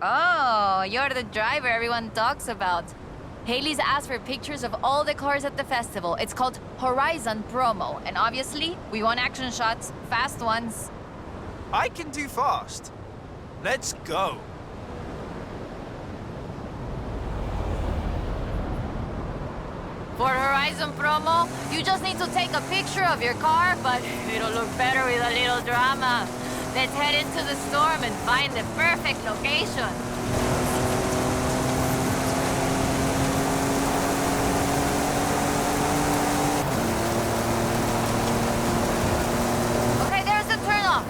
Oh, you're the driver everyone talks about. Haley's asked for pictures of all the cars at the festival. It's called Horizon Promo, and obviously, we want action shots, fast ones. I can do fast. Let's go. For Horizon Promo, you just need to take a picture of your car, but it'll look better with a little drama. Let's head into the storm and find the perfect location. Okay, there's the turnoff.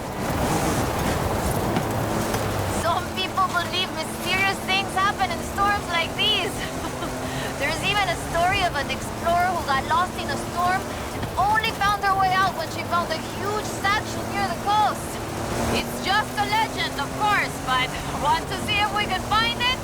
Some people believe mysterious things happen in storms like these. There's even a story of an explorer who got lost in a storm and only found her way out when she found a huge statue near the coast. It's just a legend, of course, but want to see if we can find it?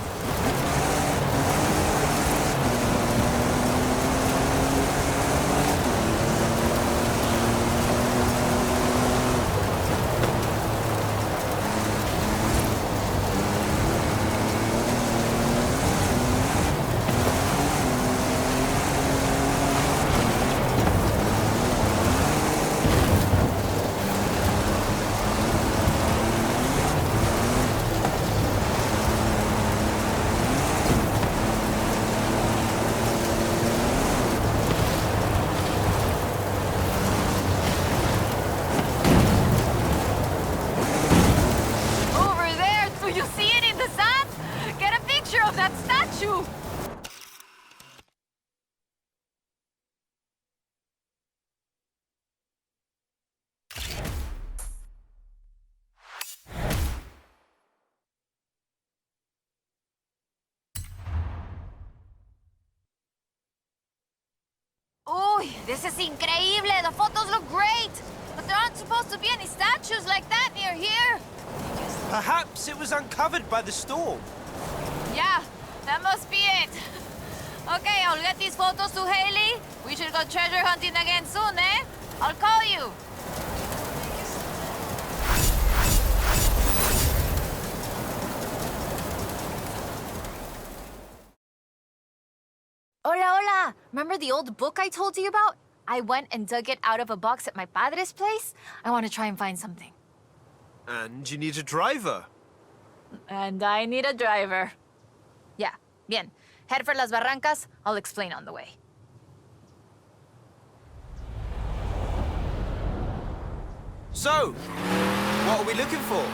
Uy, this is increíble! The photos look great! But there aren't supposed to be any statues like that near here! Perhaps it was uncovered by the storm. Yeah, that must be it. Okay, I'll get these photos to Haley. We should go treasure hunting again soon, eh? I'll call you. Hola, hola! Remember the old book I told you about? I went and dug it out of a box at my padre's place. I want to try and find something. And you need a driver. And I need a driver. Yeah, bien. Head for Las Barrancas. I'll explain on the way. So, what are we looking for?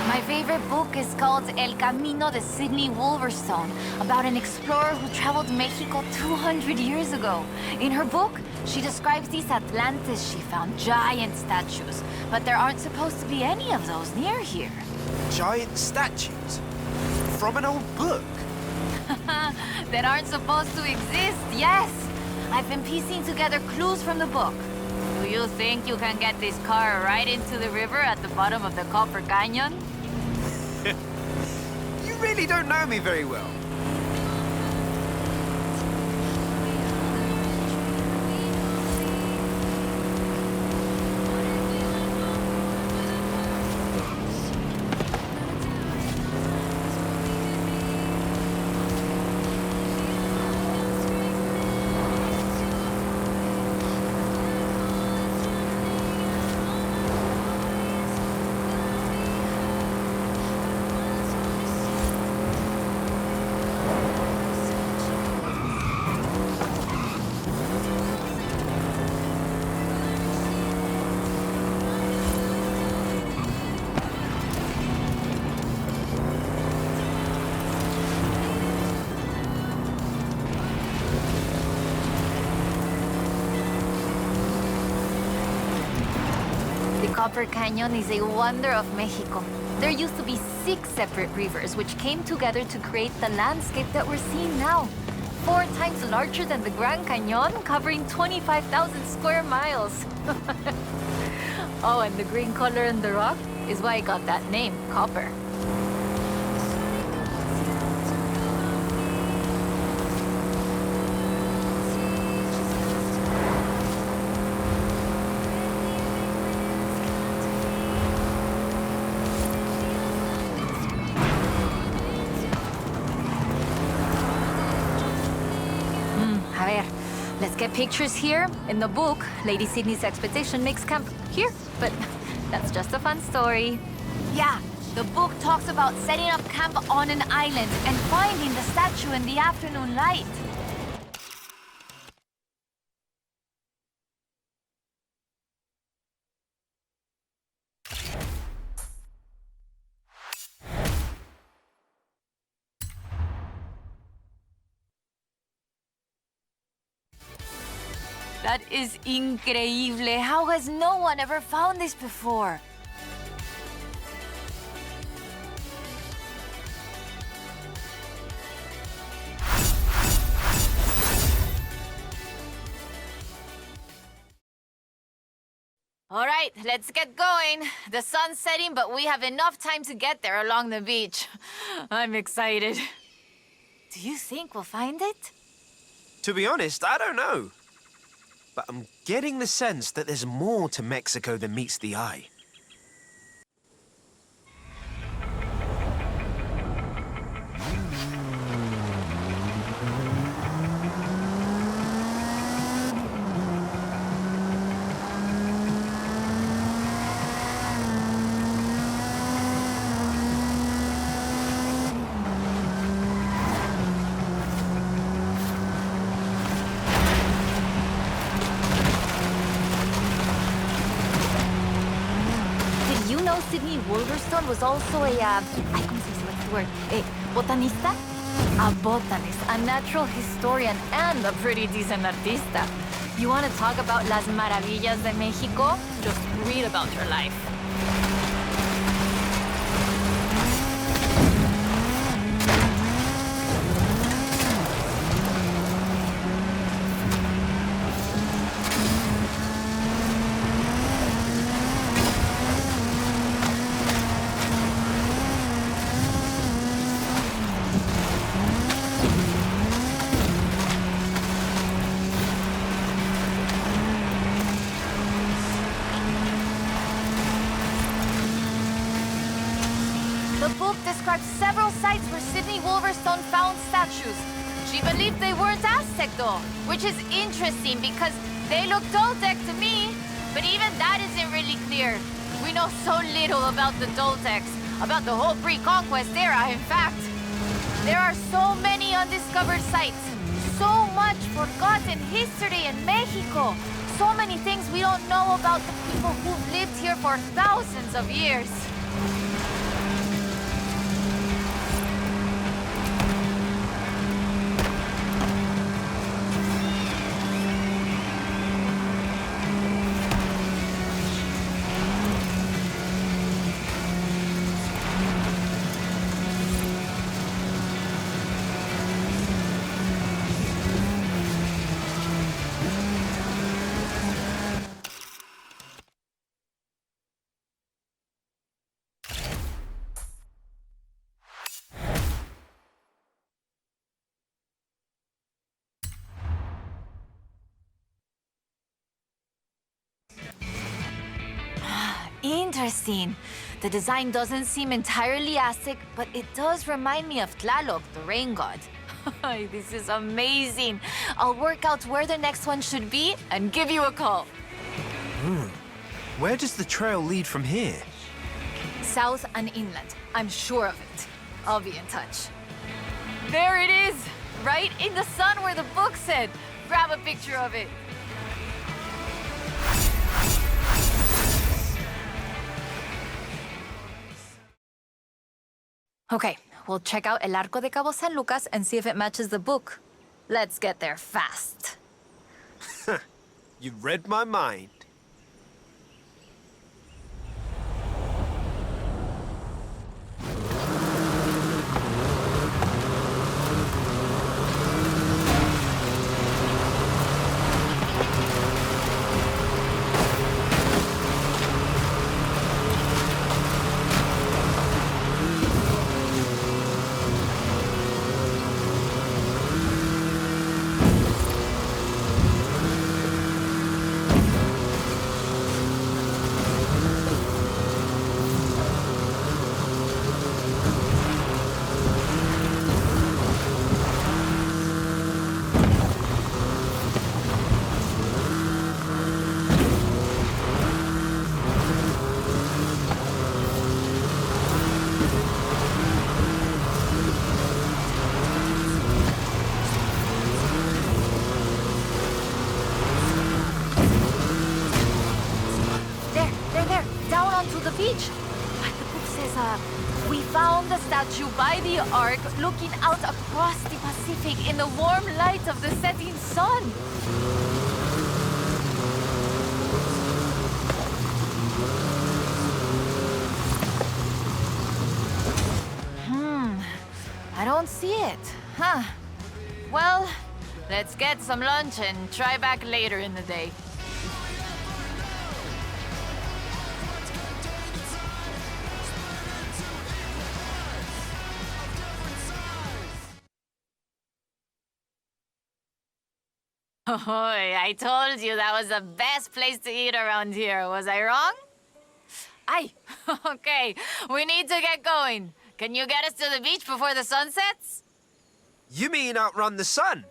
My favorite book is called El Camino de SIDNEY Wolverstone, about an explorer who traveled Mexico 200 years ago. In her book, she describes these Atlantes she found, giant statues. But there aren't supposed to be any of those near here. Giant statues? From an old book? That aren't supposed to exist, yes! I've been piecing together clues from the book. Do you think you can get this car right into the river at the bottom of the Copper Canyon? You really don't know me very well. The Copper Canyon is a wonder of Mexico. There used to be 6 separate rivers which came together to create the landscape that we're seeing now. 4 times larger than the Grand Canyon, covering 25,000 square miles. Oh, and the green color in the rock is why it got that name, copper. Let's get pictures here. In the book, Lady Sydney's expedition makes camp here, but that's just a fun story. Yeah, the book talks about setting up camp on an island and finding the statue in the afternoon light. That is increíble. How has no one ever found this before? All right, let's get going. The sun's setting, but we have enough time to get there along the beach. I'm excited. Do you think we'll find it? To be honest, I don't know. But I'm getting the sense that there's more to Mexico than meets the eye. Sydney Wolverstone was also a, ¿cómo se dice? What's the word? A botanista? A botanist, a natural historian, and a pretty decent artista. You want to talk about las maravillas de Mexico? Just read about her life. The book describes several sites where Sydney Wolverstone found statues. She believed they weren't Aztec though, which is interesting because they look Toltec to me. But even that isn't really clear. We know so little about the Toltecs, about the whole pre-conquest era, in fact. There are so many undiscovered sites, so much forgotten history in Mexico, so many things we don't know about the people who've lived here for thousands of years. Interesting. The design doesn't seem entirely Aztec, but it does remind me of Tlaloc, the rain god. This is amazing. I'll work out where the next one should be and give you a call. Where does the trail lead from here? South and inland. I'm sure of it. I'll be in touch. There it is! Right in the sun where the book said. Grab a picture of it. Okay, we'll check out El Arco de Cabo San Lucas and see if it matches the book. Let's get there fast. You read my mind. beach. The book says, we found the statue by the ark looking out across the Pacific in the warm light of the setting sun. I don't see it. Huh. Well, let's get some lunch and try back later in the day. Oh, I told you that was the best place to eat around here. Was I wrong? Aye. Okay, we need to get going. Can you get us to the beach before the sun sets? You mean outrun the sun?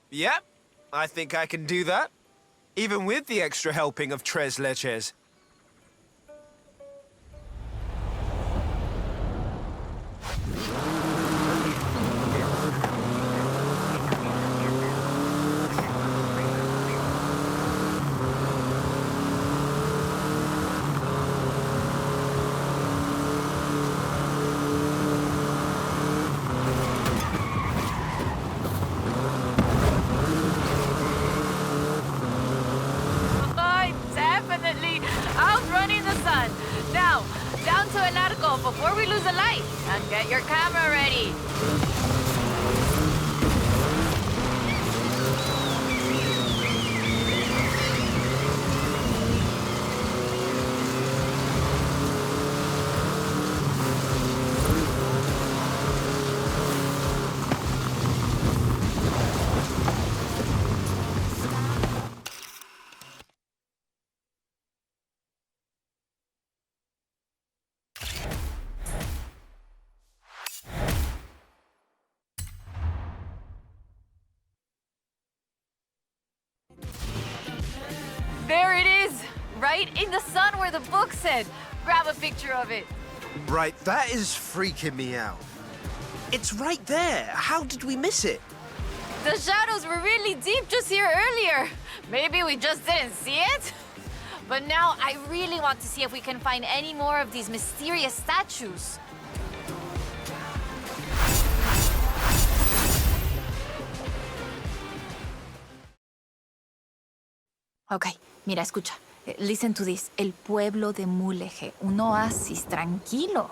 Yep, I think I can do that. Even with the extra helping of tres leches. Outrunning the sun. Now, down to an arco before we lose a light. And get your camera ready. There it is! Right in the sun where the book said. Grab a picture of it. Right, that is freaking me out. It's right there. How did we miss it? The shadows were really deep just here earlier. Maybe we just didn't see it? But now I really want to see if we can find any more of these mysterious statues. Okay, mira, escucha. Listen to this. El pueblo de Mulegé, un oasis tranquilo.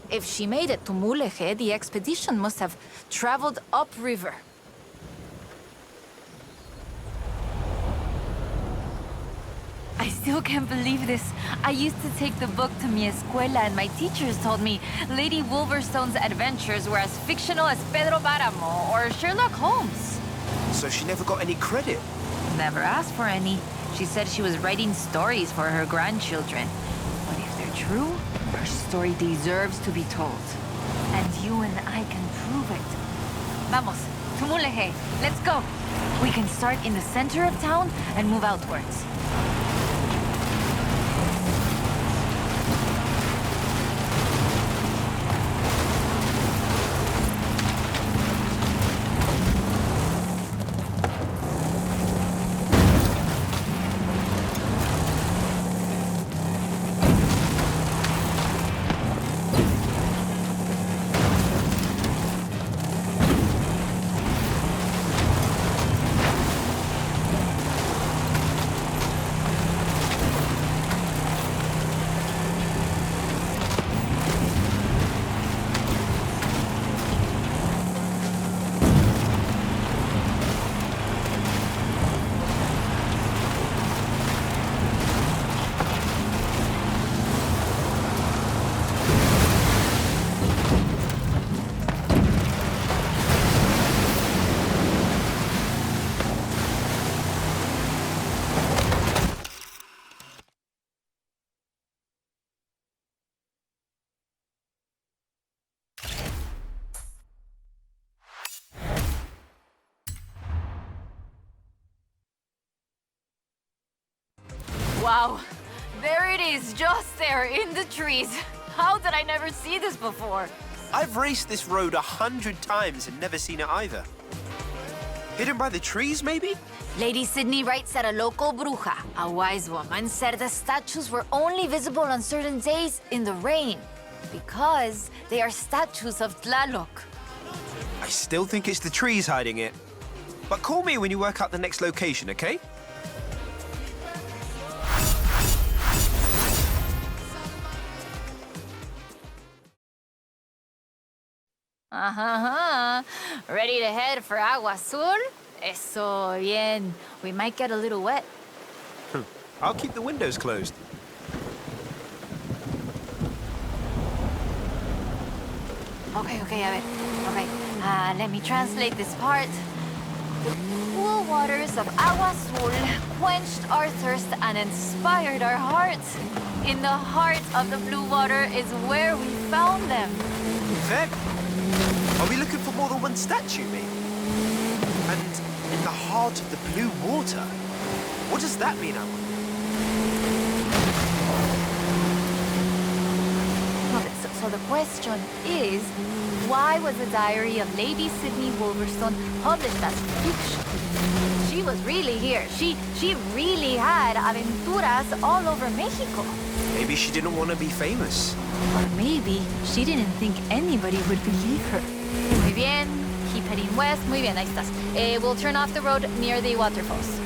If she made it to Mulegé, the expedition must have traveled upriver. I still can't believe this. I used to take the book to mi escuela and my teachers told me Lady Wolverstone's adventures were as fictional as Pedro Páramo or Sherlock Holmes. So she never got any credit? Never asked for any. She said she was writing stories for her grandchildren. But if they're true, her story deserves to be told. And you and I can prove it. Vamos, to Mulegé. Let's go. We can start in the center of town and move outwards. Wow, there it is, just there in the trees. How did I never see this before? I've raced this road 100 times and never seen it either. Hidden by the trees, maybe? Lady Sydney writes that a local bruja, a wise woman, said the statues were only visible on certain days in the rain because they are statues of Tlaloc. I still think it's the trees hiding it. But call me when you work out the next location, okay? Ready to head for Agua Azul? Eso bien. We might get a little wet. I'll keep the windows closed. Okay, a ver. Okay, let me translate this part. The cool waters of Agua Azul quenched our thirst and inspired our hearts. In the heart of the blue water is where we found them. Them? Are we looking for more than one statue, maybe? And in the heart of the blue water? What does that mean, Alan? So the question is, why was the diary of Lady Sydney Wolverstone published as fiction? She was really here. She really had aventuras all over Mexico. Maybe she didn't want to be famous. Or maybe she didn't think anybody would believe her. Muy bien. Keep heading west. Muy bien, ahí estás. We'll turn off the road near the waterfalls.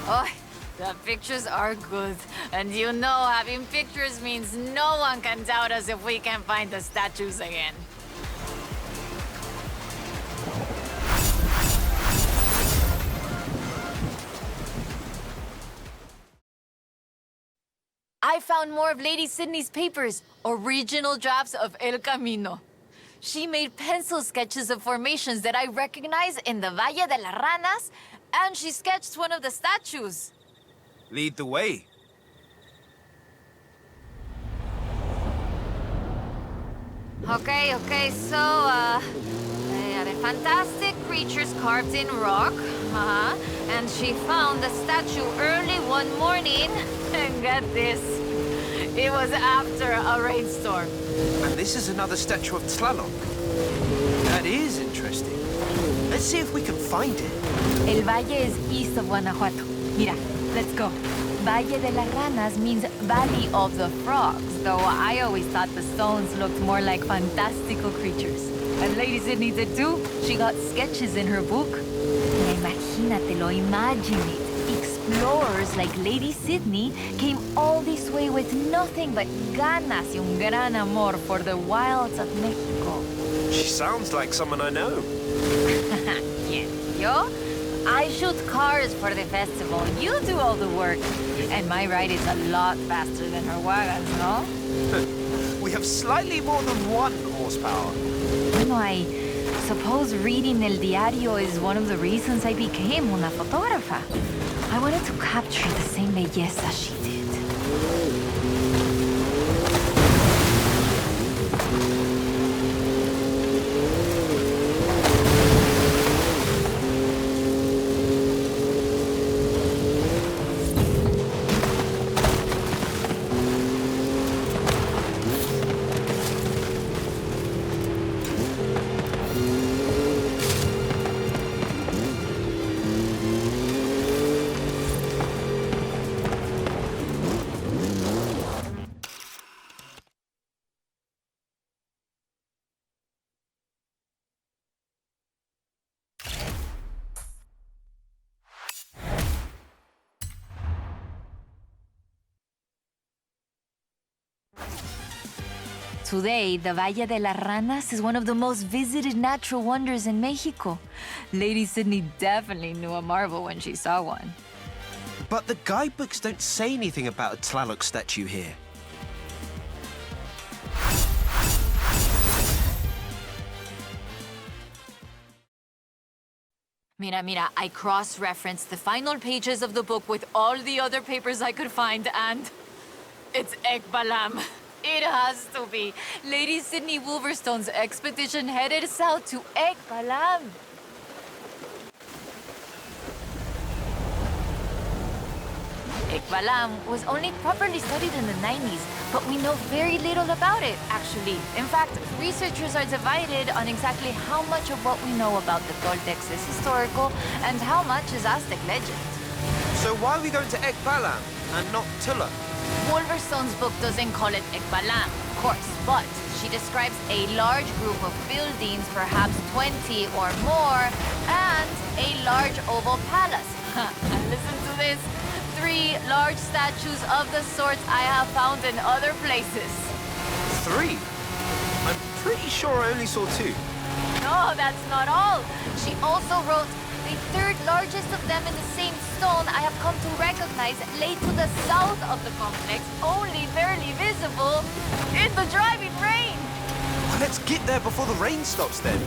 Oh, the pictures are good. And you know, having pictures means no one can doubt us if we can find the statues again. I found more of Lady Sydney's papers, original drafts of El Camino. She made pencil sketches of formations that I recognize in the Valle de las Ranas, and she sketched one of the statues. Lead the way. Okay, so, the fantastic creatures carved in rock, and she found the statue early one morning, and get this, it was after a rainstorm. And this is another statue of Tlaloc. That is interesting. Let's see if we can find it. El Valle is east of Guanajuato. Mira, let's go. Valle de las Ranas means Valley of the Frogs, though I always thought the stones looked more like fantastical creatures. And Lady Sydney did too. She got sketches in her book. Imagínatelo, imagine it. Explorers like Lady Sydney came all this way with nothing but ganas y un gran amor for the wilds of Mexico. She sounds like someone I know. ¿Quién? ¿Yo? I shoot cars for the festival. You do all the work. And my ride is a lot faster than her wagons, no? We have slightly more than 1 horsepower. Bueno, I suppose reading El Diario is one of the reasons I became una fotógrafa. I wanted to capture the same belleza she did. Today, the Valle de las Ranas is one of the most visited natural wonders in Mexico. Lady Sydney definitely knew a marvel when she saw one. But the guidebooks don't say anything about a Tlaloc statue here. Mira, I cross-referenced the final pages of the book with all the other papers I could find, and it's Ekbalam. It has to be. Lady Sydney Wolverstone's expedition headed south to Ekbalam. Ekbalam was only properly studied in the 90s, but we know very little about it, actually. In fact, researchers are divided on exactly how much of what we know about the Toltecs is historical and how much is Aztec legend. So why are we going to Ekbalam and not Tula? Wolverstone's book doesn't call it Ekbalam, of course, but she describes a large group of buildings, perhaps 20 or more, and a large oval palace. And listen to this. 3 large statues of the sorts I have found in other places. 3? I'm pretty sure I only saw 2. No, that's not all. She also wrote, the 3rd largest of them in the same stone I have come to recognize lay to the south of the complex, only barely visible in the driving rain. Well, let's get there before the rain stops then.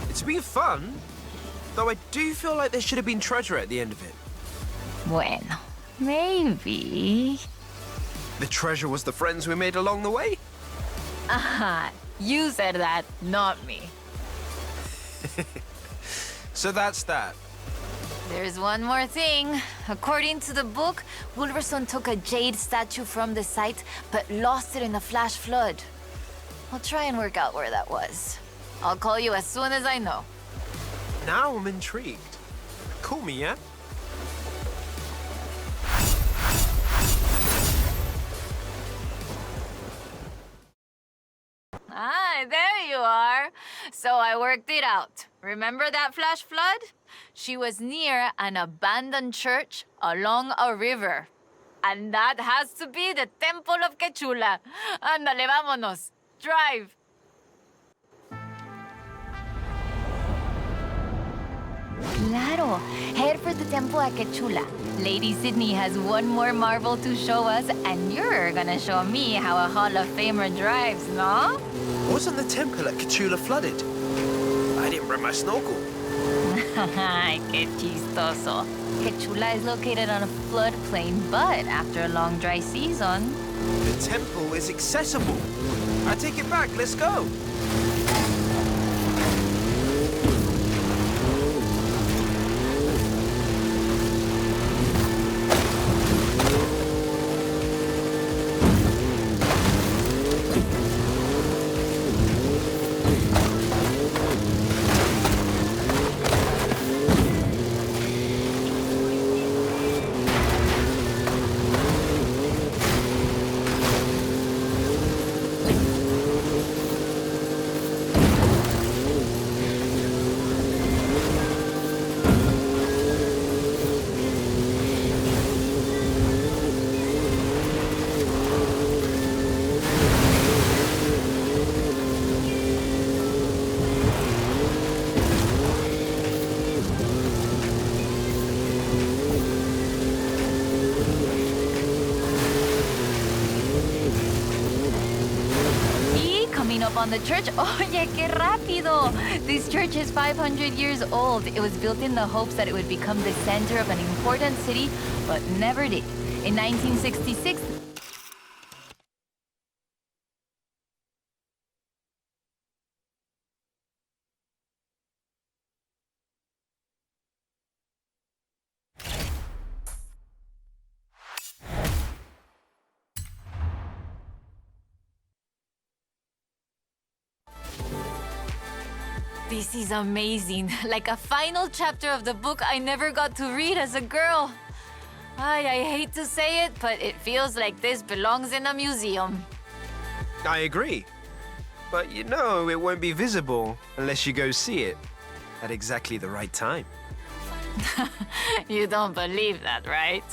It's been fun, though I do feel like there should have been treasure at the end of it. Bueno, maybe. The treasure was the friends we made along the way? Aha, you said that, not me. So that's that. There's one more thing. According to the book, Wolverstone took a jade statue from the site, but lost it in a flash flood. I'll try and work out where that was. I'll call you as soon as I know. Now I'm intrigued. Call me, yeah? Ah, there you are. So I worked it out. Remember that flash flood? She was near an abandoned church along a river. And that has to be the Temple of Quechula. Ándale, vámonos. Drive. Claro. Head for the temple at Quechula. Lady Sydney has one more marvel to show us, and you're gonna show me how a Hall of Famer drives, no? Wasn't the temple at Quechula flooded? I didn't bring my snorkel. Qué chistoso. Quechula is located on a floodplain, but after a long dry season... The temple is accessible. I take it back, let's go. on the church. Oye, qué rápido! This church is 500 years old. It was built in the hopes that it would become the center of an important city, but never did. In 1966, this is amazing. Like a final chapter of the book I never got to read as a girl. I hate to say it, but it feels like this belongs in a museum. I agree. But you know, it won't be visible unless you go see it at exactly the right time. You don't believe that, right?